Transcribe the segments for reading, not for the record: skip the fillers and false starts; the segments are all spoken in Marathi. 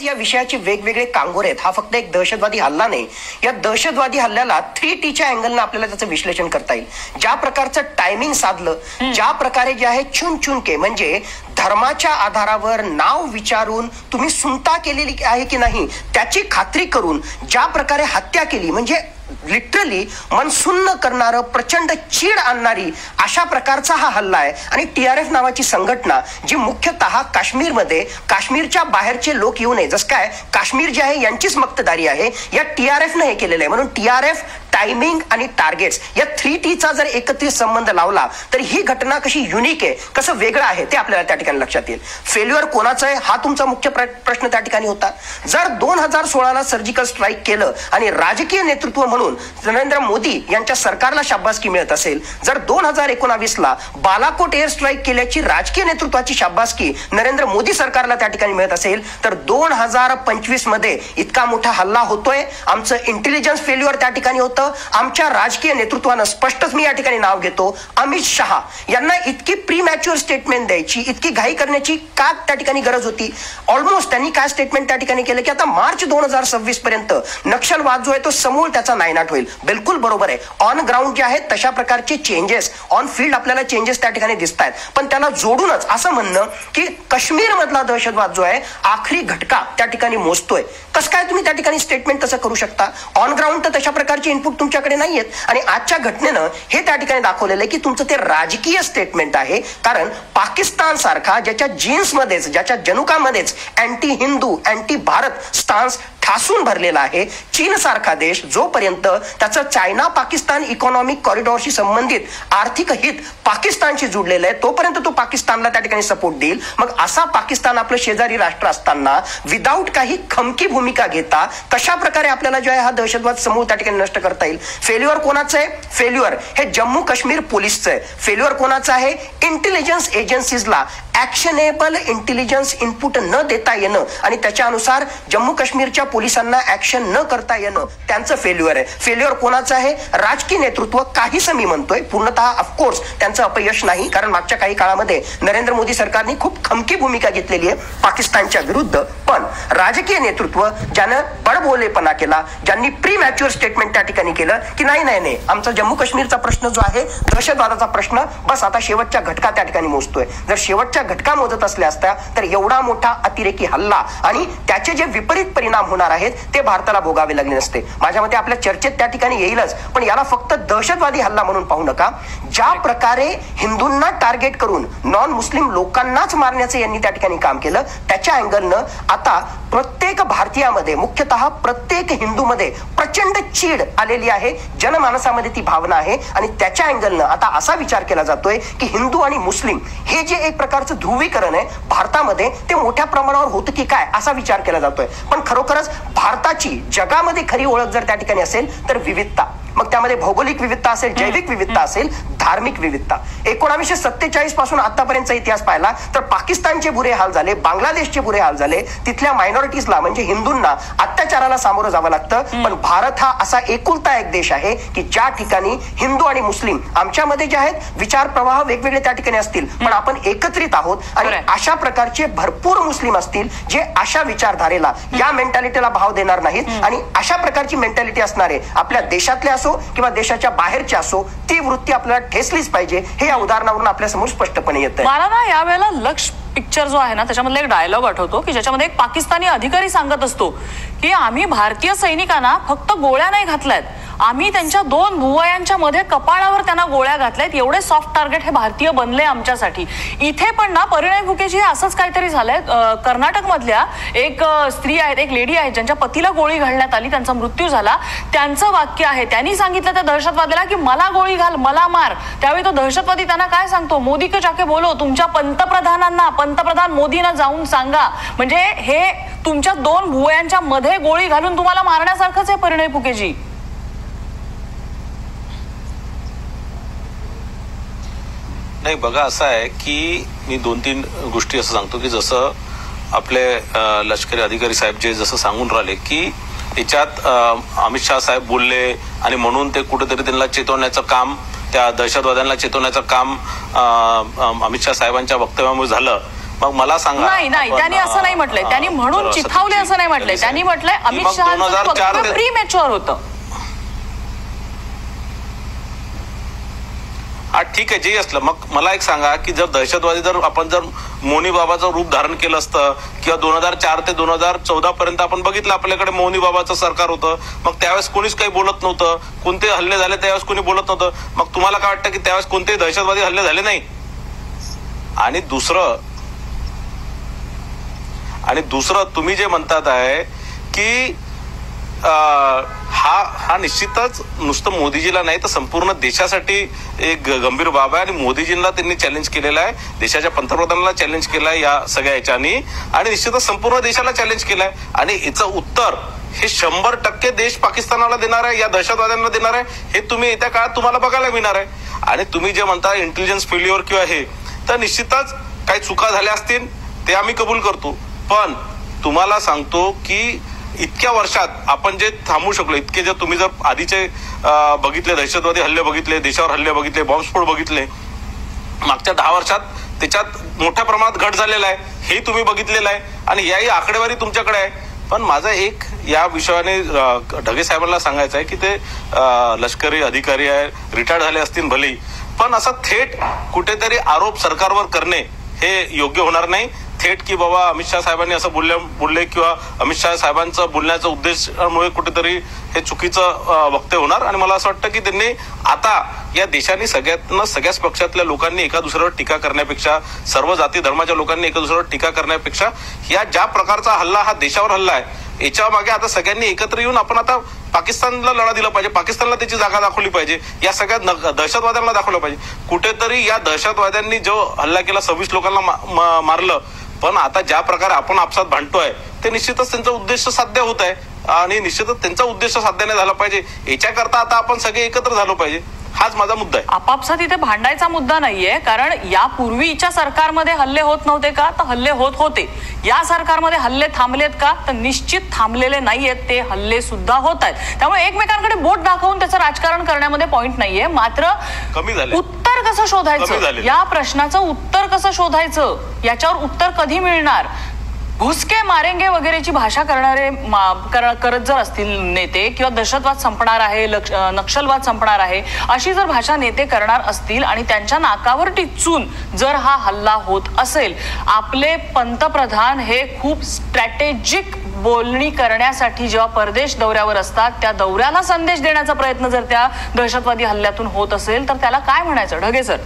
या विषयाचे वेगवेगळे कांगोरे आहेत. हा फक्त एक दहशतवादी हल्ला नाही. या दहशतवादी हल्ल्याला 3Tच्या अँगलनं आपल्याला त्याचं विश्लेषण करता येईल. ज्या प्रकारचं टायमिंग साधलं, ज्या प्रकारे जे आहे चुनचुनके म्हणजे धर्माच्या आधारावर नाव विचारून तुम्ही सुनता केलेली आहे की नाही त्याची खात्री करून ज्या प्रकारे हत्या केली, म्हणजे लिटरली मन सुन्न करणारं, प्रचंड चीड आणणारी अशा प्रकारचा हा हल्ला आहे. आणि TRF नावाची संघटना जी मुख्यतः काश्मीरमध्ये काश्मीरच्या बाहेरचे लोक येऊ नये, जसं काय काश्मीर जे आहे यांचीच मक्तेदारी आहे, या TRFनं हे केलेलं आहे. म्हणून TRF, टायमिंग आणि टार्गेट्स या 3Tचा जर एकत्रित संबंध लावला तर ही घटना कशी युनिक आहे, कसं वेगळं आहे ते आपल्याला त्या ठिकाणी लक्षात येईल. फेल्युअर कोणाचं आहे हा तुमचा मुख्य प्रश्न त्या ठिकाणी होता. जर 2016ला सर्जिकल स्ट्राईक केलं आणि राजकीय नेतृत्व म्हणून नरेंद्र मोदी यांच्या सरकारला शाबासकी मिळत असेल, जर 2019ला बालाकोट एअर स्ट्राईक केल्याची राजकीय नेतृत्वाची शाबासकी नरेंद्र मोदी सरकारला त्या ठिकाणी मिळत असेल, तर 2025 मध्ये इतका मोठा हल्ला होतोय. आमचं इंटेलिजन्स फेल्युअर त्या ठिकाणी होतं. आमच्या राजकीय नेतृत्वानं स्पष्टच मी या ठिकाणी नाव घेतो, अमित शहा यांना इतकी प्रीमॅच्युअर स्टेटमेंट द्यायची, इतकी घाई करण्याची का त्या ठिकाणी गरज होती. ऑलमोस्ट त्यांनी काय स्टेटमेंट त्या ठिकाणी केलं की आता मार्च 2026 पर्यंत नक्षलवाद जो आहे तो समूळ त्याचा नायनाट होईल. बिलकुल बरोबर आहे. ऑन ग्राउंड जे आहेत तशा प्रकारचे चेंजेस, ऑन फील्ड आपल्याला चेंजेस त्या ठिकाणी दिसत आहेत. पण त्याला जोडूनच असं म्हणणं की काश्मीर मधला दहशतवाद जो आहे आखरी घटका त्या ठिकाणी मोजतोय, कसं काय तुम्ही त्या ठिकाणी स्टेटमेंट तसं करू शकता. ऑन ग्राउंड तर तशा प्रकारचे इनपुट तुमच्याकडे नाहीयेत. आणि आजच्या घटनेनं हे त्या ठिकाणी दाखवलेलं आहे की तुमचं ते राजकीय स्टेटमेंट आहे. कारण पाकिस्तान सारखा ज्याच्या जीन्समध्येच, ज्याच्या जनुकामध्येच anti Hindu, anti Bharat stance ठासून भरलेला आहे, चीन सारखा देश जोपर्यंत त्याचं चायना पाकिस्तान इकॉनॉमिक कॉरिडॉरशी संबंधित आर्थिक हित पाकिस्तानशी जुडलेलं आहे, तोपर्यंत तो पाकिस्तानला त्या ठिकाणी सपोर्ट देईल. मग असा पाकिस्तान आपलं शेजारी राष्ट्र असताना विदाऊट काही खमकी भूमिका घेता कशा प्रकारे आपल्याला जो आहे हा दहशतवाद समूह त्या ठिकाणी नष्ट करता येईल. फेल्युअर कोणाचं आहे? फेल्युअर हे जम्मू काश्मीर पोलिसचं आहे. फेल्युअर कोणाचं आहे? इंटेलिजन्स एजन्सीजला ऍक्शनेबल इंटेलिजन्स इनपुट न देता येणं आणि त्याच्यानुसार जम्मू काश्मीरच्या पोलिसांना ऍक्शन न करता येणं त्यांचं फेल्युअर आहे. फेल्युअर कोणाचं आहे? राजकीय नेतृत्व. काहीसं मी म्हणतोय, पूर्णतः ऑफकोर्स त्यांचं अपयश नाही, कारण मागच्या काही काळामध्ये नरेंद्र मोदी सरकारने खूप खमकी भूमिका घेतलेली आहे पाकिस्तानच्या विरुद्ध. पण राजकीय नेतृत्व ज्यानं बडबोलेपणा केला, ज्यांनी प्रीमॅच्युअर स्टेटमेंट त्या ठिकाणी केलं की नाही नाही नाही आमचा जम्मू काश्मीरचा प्रश्न जो आहे दहशतवादाचा प्रश्न बस आता शेवटच्या घटका त्या ठिकाणी मोजतोय. जर शेवटच्या घटका मोजत असल्या असत्या तर एवढा मोठा अतिरेकी हल्ला आणि त्याचे जे विपरीत परिणाम होणार आहेत ते भारताला भोगावे लागले नसते. माझ्या मते आपल्या चर्चेत त्या ठिकाणी येईलच, पण याला फक्त दहशतवादी हल्ला म्हणून पाहू नका. ज्या प्रकारे हिंदूंना टार्गेट करून नॉन मुस्लिम लोकांनाच मारण्याचे यांनी त्या ठिकाणी काम केलं, त्याच्या अँगलनं आता प्रत्येक भारतीयामध्ये, मुख्यतः प्रत्येक हिंदूमध्ये प्रचंड चीड आलेली आहे. जनमानसामध्ये ती भावना आहे आणि त्याच्या अँगलनं आता असा विचार केला जातोय की हिंदू आणि मुस्लिम हे जे एक प्रकारचं ध्रुवीकरण आहे भारतामध्ये ते मोठ्या प्रमाणावर होतं की काय असा विचार केला जातोय. पण खरोखरच भारताची जगामध्ये खरी ओळख जर त्या ठिकाणी असेल तर विविधता, मग त्यामध्ये भौगोलिक विविधता असेल, जैविक विविधता असेल, धार्मिक विविधता. 1947 पासून आतापर्यंतचा इतिहास पाहिला तर पाकिस्तानचे बुरे हाल झाले, बांगलादेशचे बुरे हाल झाले, तिथल्या मायनॉरिटीजला म्हणजे हिंदूंना अत्याचाराला सामोरं जावं लागतं. पण भारत हा असा एकुलता एक देश आहे की ज्या ठिकाणी हिंदू आणि मुस्लिम आमच्यामध्ये जे आहेत विचार प्रवाह वेगवेगळे त्या ठिकाणी असतील पण आपण एकत्रित आहोत. आणि अशा प्रकारचे भरपूर मुस्लिम असतील जे अशा विचारधारेला, या मेंटॅलिटीला भाव देणार नाहीत. आणि अशा प्रकारची मेंटॅलिटी असणारे आपल्या देशातले असो किंवा देशाच्या बाहेरचे असो, ती वृत्ती आपल्याला ठेसलीच पाहिजे. हे या उदाहरणावरून आपल्या समोर स्पष्टपणे येतं. मला ना यावेळेला लक्ष पिक्चर जो आहे ना त्याच्यामधला एक डायलॉग आठवतो की ज्याच्यामध्ये एक पाकिस्तानी अधिकारी सांगत असतो की आम्ही भारतीय सैनिकांना फक्त गोळ्या नाही घातल्यात, आम्ही त्यांच्या 2 भुवयांच्या मध्ये कपाळावर त्यांना गोळ्या घातल्यात. एवढे सॉफ्ट टार्गेट हे भारतीय बनले आमच्यासाठी. इथे पण ना परिणय फुकेची असंच काहीतरी झालंय. कर्नाटक मधल्या एक स्त्री आहेत, एक लेडी आहेत ज्यांच्या पतीला गोळी घालण्यात आली, त्यांचा मृत्यू झाला. त्यांचं वाक्य आहे, त्यांनी सांगितलं त्या दहशतवाद्याला की मला गोळी घाल, मला मार. त्यावेळी तो दहशतवादी त्यांना काय सांगतो, मोदी के जाके बोलो, तुमच्या पंतप्रधानांना, पंतप्रधान मोदींना जाऊन सांगा. म्हणजे हे तुमच्या 2 भुवयांच्या मध्ये गोळी घालून तुम्हाला मारण्यासारखंच आहे परिणय फुकेजी. नाही बघा, असं आहे की मी 2-3 गोष्टी असं सांगतो की जसं आपले लष्करी अधिकारी साहेब जे जसं सांगून राहिले की याच्यात अमित शहा साहेब बोलले आणि म्हणून ते कुठेतरी त्यांना चेतवण्याचं काम, त्या दहशतवाद्यांना चेतवण्याचं काम अमित शहा साहेबांच्या वक्तव्यामुळे झालं. मग मला सांगा. नाही त्यांनी असं नाही म्हटलंय, त्यांनी म्हणून चिथावले असं नाही म्हटलंय, त्यांनी म्हटलंय अमित शहांचं प्रीमॅच्युअर होतं. हा ठीक आहे, जे असलं. मग मला एक सांगा की जर दहशतवादी आपण जर मोनी बाबाचं रूप धारण केलं असतं किंवा 2004 ते 2014 पर्यंत आपण बघितलं आपल्याकडे मोनी बाबाचं सरकार होतं, मग त्यावेळेस कोणीच काही बोलत नव्हतं. कोणते हल्ले झाले त्यावेळेस कोणी बोलत नव्हतं. मग तुम्हाला काय वाटतं की त्यावेळेस कोणतेही दहशतवादी हल्ले झाले नाही? आणि दुसरं तुम्ही जे म्हणतात आहे की हा निश्चितच नुसतं मोदीजीला नाही तर संपूर्ण देशासाठी एक गंभीर बाब आहे. आणि मोदीजींना त्यांनी चॅलेंज केलेलं आहे, देशाच्या पंतप्रधानांना चॅलेंज केलंय या सगळ्या याच्यानी, आणि निश्चितच संपूर्ण देशाला चॅलेंज केलंय. आणि याचं उत्तर हे 100% देश पाकिस्तानाला देणार आहे, या दहशतवाद्यांना देणार आहे. हे तुम्ही येत्या काळात तुम्हाला बघायला मिळणार आहे. आणि तुम्ही जे म्हणता इंटेलिजन्स फेल्युअर किंवा हे, तर निश्चितच काही चुका झाल्या असतील ते आम्ही कबूल करतो. पण तुम्हाला सांगतो की इतक्या वर्षात आपण जे थांबू शकलो, इतके जर तुम्ही जर आधीचे बघितले दहशतवादी हल्ले बघितले, देशावर हल्ले बघितले, बॉम्बस्फोट बघितले, मागच्या 10 वर्षात त्याच्यात मोठ्या प्रमाणात घट झालेला आहे, हे तुम्ही बघितलेलं आहे. आणि याही आकडेवारी तुमच्याकडे आहे. पण माझा एक या विषयाने ढगे साहेबांना सांगायचं आहे की ते लष्करी अधिकारी आहे, रिटायर्ड झाले असतील भले, पण असं थेट कुठेतरी आरोप सरकारवर करणे हे योग्य होणार नाही. थेट की बाबा अमित शहा साहेबांनी असं बोलले किंवा अमित शहा साहेबांचा बोलण्याचा उद्देशामुळे कुठेतरी हे चुकीचं वक्तव्य होणार. आणि मला असं वाटतं की त्यांनी आता या देशाने सगळ्याच पक्षातल्या लोकांनी एका दुसऱ्यावर टीका करण्यापेक्षा, सर्व जाती धर्माच्या लोकांनी एका दुसऱ्यावर टीका करण्यापेक्षा, या ज्या प्रकारचा हल्ला हा देशावर हल्ला आहे याच्या मागे आता सगळ्यांनी एकत्र येऊन आपण आता पाकिस्तानला लढा दिला पाहिजे, पाकिस्तानला त्याची जागा दाखवली पाहिजे, या सगळ्या दहशतवाद्यांना दाखवलं पाहिजे. कुठेतरी या दहशतवाद्यांनी जो हल्ला केला 26 लोकांना मारलं, पण आता ज्या प्रकारे आपण आपसात भांडतोय ते निश्चितच त्यांचा उद्देश साध्य होत आहे. आणि निश्चितच त्यांचा उद्देश साध्य नाही झाला पाहिजे, याच्याकरता आता आपण सगळे एकत्र झालो पाहिजे. हाच माझा मुद्दा आहे. आपापसात इथे भांडायचा मुद्दा नाहीये, कारण यापूर्वीच्या सरकारमध्ये हल्ले होत नव्हते का? तर हल्ले होत होते. या सरकारमध्ये हल्ले थांबलेत का? तर निश्चित थांबलेले नाहीयेत, ते हल्ले सुद्धा होत आहेत. त्यामुळे एकमेकांकडे बोट दाखवून त्याचं राजकारण करण्यामध्ये पॉइंट नाहीये. मात्र कमी झाले. उत्तर कसं शोधायचं, या प्रश्नाचं उत्तर कसं शोधायचं, याच्यावर उत्तर कधी मिळणार? घुसके मारेंगे वगैरेची भाषा करत जर असतील नेते, किंवा दहशतवाद संपणार आहे, नक्षलवाद संपणार आहे, अशी जर भाषा नेते करणार असतील आणि त्यांच्या नाकावर टिचून जर हा हल्ला होत असेल, आपले पंतप्रधान हे खूप स्ट्रॅटेजिक बोलणी करण्यासाठी जेव्हा परदेश दौऱ्यावर असतात, त्या दौऱ्याला संदेश देण्याचा प्रयत्न जर त्या दहशतवादी हल्ल्यातून होत असेल तर त्याला काय म्हणायचं? ढगे सर.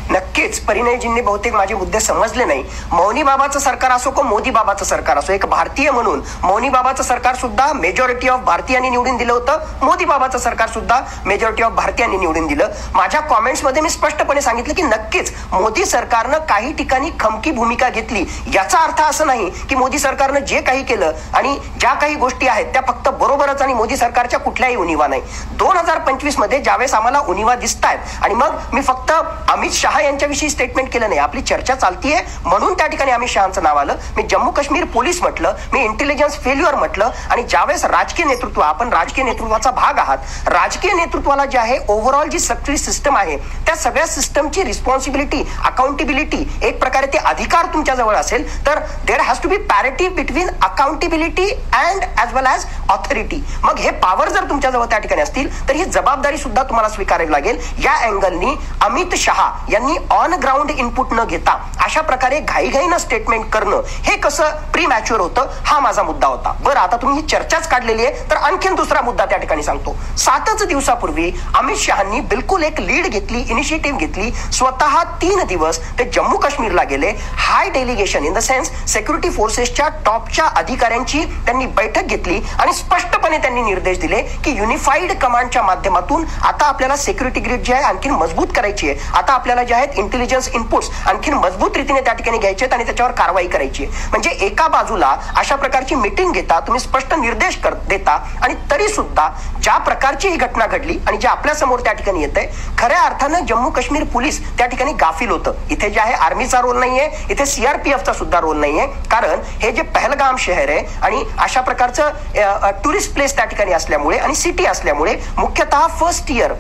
नक्कीच परिणयजींनी बहुतेक माझे मुद्दे समजले नाही. मौनी बाबाचं सरकार असो किंवा मोदी बाबाचं सरकार असो, एक भारतीय म्हणून मौनी बाबाचं सरकार सुद्धा मेजॉरिटी ऑफ भारतीयांनी निवडून दिलं होतं, मोदी बाबाचं सरकार सुद्धा मेजॉरिटी ऑफ भारतीयांनी निवडून दिलं. माझ्या कॉमेंट्समध्ये मी स्पष्टपणे सांगितलं की नक्कीच मोदी सरकारनं काही ठिकाणी खमकी भूमिका घेतली. याचा अर्थ असं नाही की मोदी सरकारनं जे काही केलं आणि ज्या काही गोष्टी आहेत त्या फक्त बरोबरच आणि मोदी सरकारच्या कुठल्याही उणिवा नाही. 2025 मध्ये ज्यावेळेस आम्हाला उणिवा दिसत आहेत, आणि मग मी फक्त अमित शहा यांच्याविषयी स्टेटमेंट केलं नाही, आपली चर्चा चालतीये म्हणून त्या ठिकाणी अमित शहाचं नाव आलं. मी जम्मू काश्मीर पोलीस म्हटलं, मी इंटेलिजन्स फेल्युअर म्हटलं. आणि ज्यावेळेस राजकीय नेतृत्व, आपण राजकीय नेतृत्वाचा भाग आहात, राजकीय नेतृत्वाला जे आहे ओव्हरऑल जी सगळी सिस्टम आहे त्या सगळ्या सिस्टमची रिस्पॉन्सिबिलिटी, अकाउंटेबिलिटी, एक प्रकारे ते अधिकार तुमच्या जवळ असेल तर there has to be parity between accountability and as well as authority. मग हे पॉवर जर तुमच्या जवळ त्या ठिकाणी असतील तर ही जबाबदारी सुद्धा तुम्हाला स्वीकारावी लागेल. या अँगलनी अमित शहा यांनी ऑन ग्राउंड इनपुट न घेता अशा प्रकारे घाईघाईनं स्टेटमेंट करणं हे कसं प्रीमॅच्युअर होतं, हा माझा मुद्दा होता. बरं, आता तुम्ही ही चर्चाच काढलेली आहे तर आणखीन दुसरा मुद्दा त्या ठिकाणी सांगतो. 7च दिवसापूर्वी अमित शहांनी बिलकुल एक लीड घेतली, इनिशिएटिव्ह घेतली. स्वतः 3 दिवस ते जम्मू काश्मीरला गेले. High delegation in the sense security फोर्सेसच्या टॉपच्या अधिकाऱ्यांची त्यांनी बैठक घेतली आणि स्पष्टपणे त्यांनी निर्देश दिले की युनिफाईड कमांडच्या माध्यमातून आता आपल्याला सिक्युरिटी ग्रिड जी आहे आणखी मजबूत करायची आहे. आता आपल्याला जे आहेत इंटेलिजन्स इनपुट्स आणखी मजबूत रीतीने त्या ठिकाणी घ्यायचे आणि त्याच्यावर कारवाई करायची. म्हणजे एका बाजूला अशा प्रकारची मीटिंग घेता, तुम्ही स्पष्ट निर्देश देता आणि तरी सुद्धा ज्या प्रकारची ही घटना घडली आणि जे आपल्या समोर त्या ठिकाणी येते, खऱ्या अर्थानं जम्मू काश्मीर पोलीस त्या ठिकाणी गाफील होतं. इथे जे आहे आर्मीचा रोल नाहीये, इथे सीआरपीएफचा सुद्धा रोल नाहीये. कारण हे जे पहलगाम शहर आहे आणि अशा प्रकारचं टुरिस्ट प्लेस त्या ठिकाणी असल्यामुळे आणि सिटी असल्यामुळे मुख्यतः फर्स्ट इयर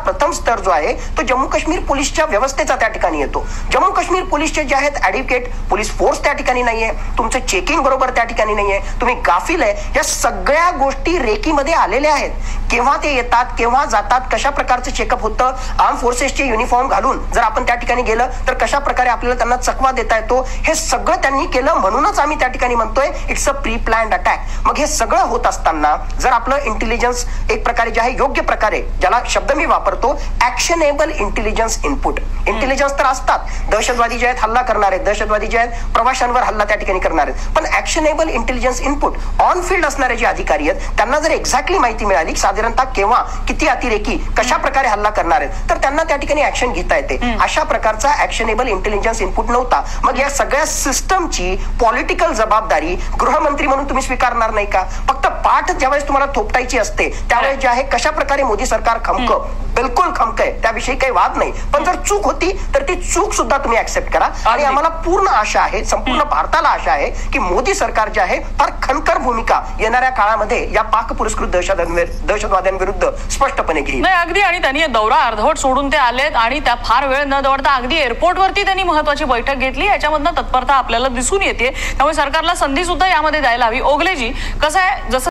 प्रथम स्तर जो आहे तो जम्मू काश्मीर पोलीसच्या व्यवस्थेचा त्या ठिकाणी येतो. जम्मू काश्मीर पोलीसचे जे आहेत ॲडिक्वेट पोलीस फोर्स त्या ठिकाणी नाहीये, तुमचं चेकिंग बरोबर त्या ठिकाणी नाहीये, तुम्ही गाफील आहे. या सगळ्या गोष्टी रेकीमध्ये आलेल्या आहेत. केव्हा ते येतात, केव्हा जातात, कशा प्रकारचं चेकअप होतं, आर्म फोर्सेसचे युनिफॉर्म घालून जर आपण त्या ठिकाणी गेलं तर कशा प्रकारे आपल्याला त्यांना चकवा देता येतो, हे सगळं त्यांनी केलं. म्हणूनच आम्ही त्या ठिकाणी म्हणतोय it's a pre planned attack. मग हे सगळं होत असताना जर आपलं इंटेलिजन्स एक प्रकारे जे आहे योग्य प्रकारे, ज्याला शब्द मी वापरतो ऍक्शनेबल इंटेलिजन्स इनपुट. इंटेलिजन्स तर असतात, दहशतवादी जे आहेत हल्ला करणार आहेत, दहशतवादी जे आहेत प्रवाशांवर हल्ला त्या ठिकाणी करणार आहेत, पण ऍक्शनेबल इंटेलिजन्स इनपुट ऑन फील्ड असणारे जे अधिकारी आहेत त्यांना जर एक्झॅक्टली माहिती मिळाली साधारणतः केव्हा किती अतिरेकी कशा प्रकारे हल्ला करणार आहेत तर त्यांना त्या ठिकाणी ऍक्शन घेता येते. अशा प्रकारचा ऍक्शनेबल इंटेलिजन्स इनपुट नव्हता. मग या सगळ्या सिस्टमची पॉलिटिकल जबाबदारी गृहमंत्री म्हणून तुम्ही स्वीकारणार नाही का? फक्त पाठ ज्यावेळेस तुम्हाला थोपटायची असते त्यावेळेस जे आहे कशा प्रकारे मोदी सरकार खमकं, बिलकुल खमकं आहे, त्याविषयी काही वाद नाही. पण जर चूक होती तर ती चूक सुद्धा तुम्ही ऍक्सेप्ट करा. आणि आम्हाला पूर्ण आशा आहे, संपूर्ण भारताला आशा आहे की मोदी सरकार जे आहे फार खणकर भूमिका येणाऱ्या काळामध्ये या पाक पुरस्कृत दहशतवाद्यांविरुद्ध स्पष्टपणे घेईल. नाही अगदी. आणि त्यांनी दौरा अर्धवट सोडून ते आलेत आणि त्या फार वेळ न दौडता अगदी एअरपोर्टवरती त्यांनी महत्वाची बैठक घेतली. याच्यामधनं तत्परता आपल्याला दिसून येते. त्यामुळे सरकारला संधी सुद्धा यामध्ये द्यायला हवी. ओगलेजी, कसं आहे, जसं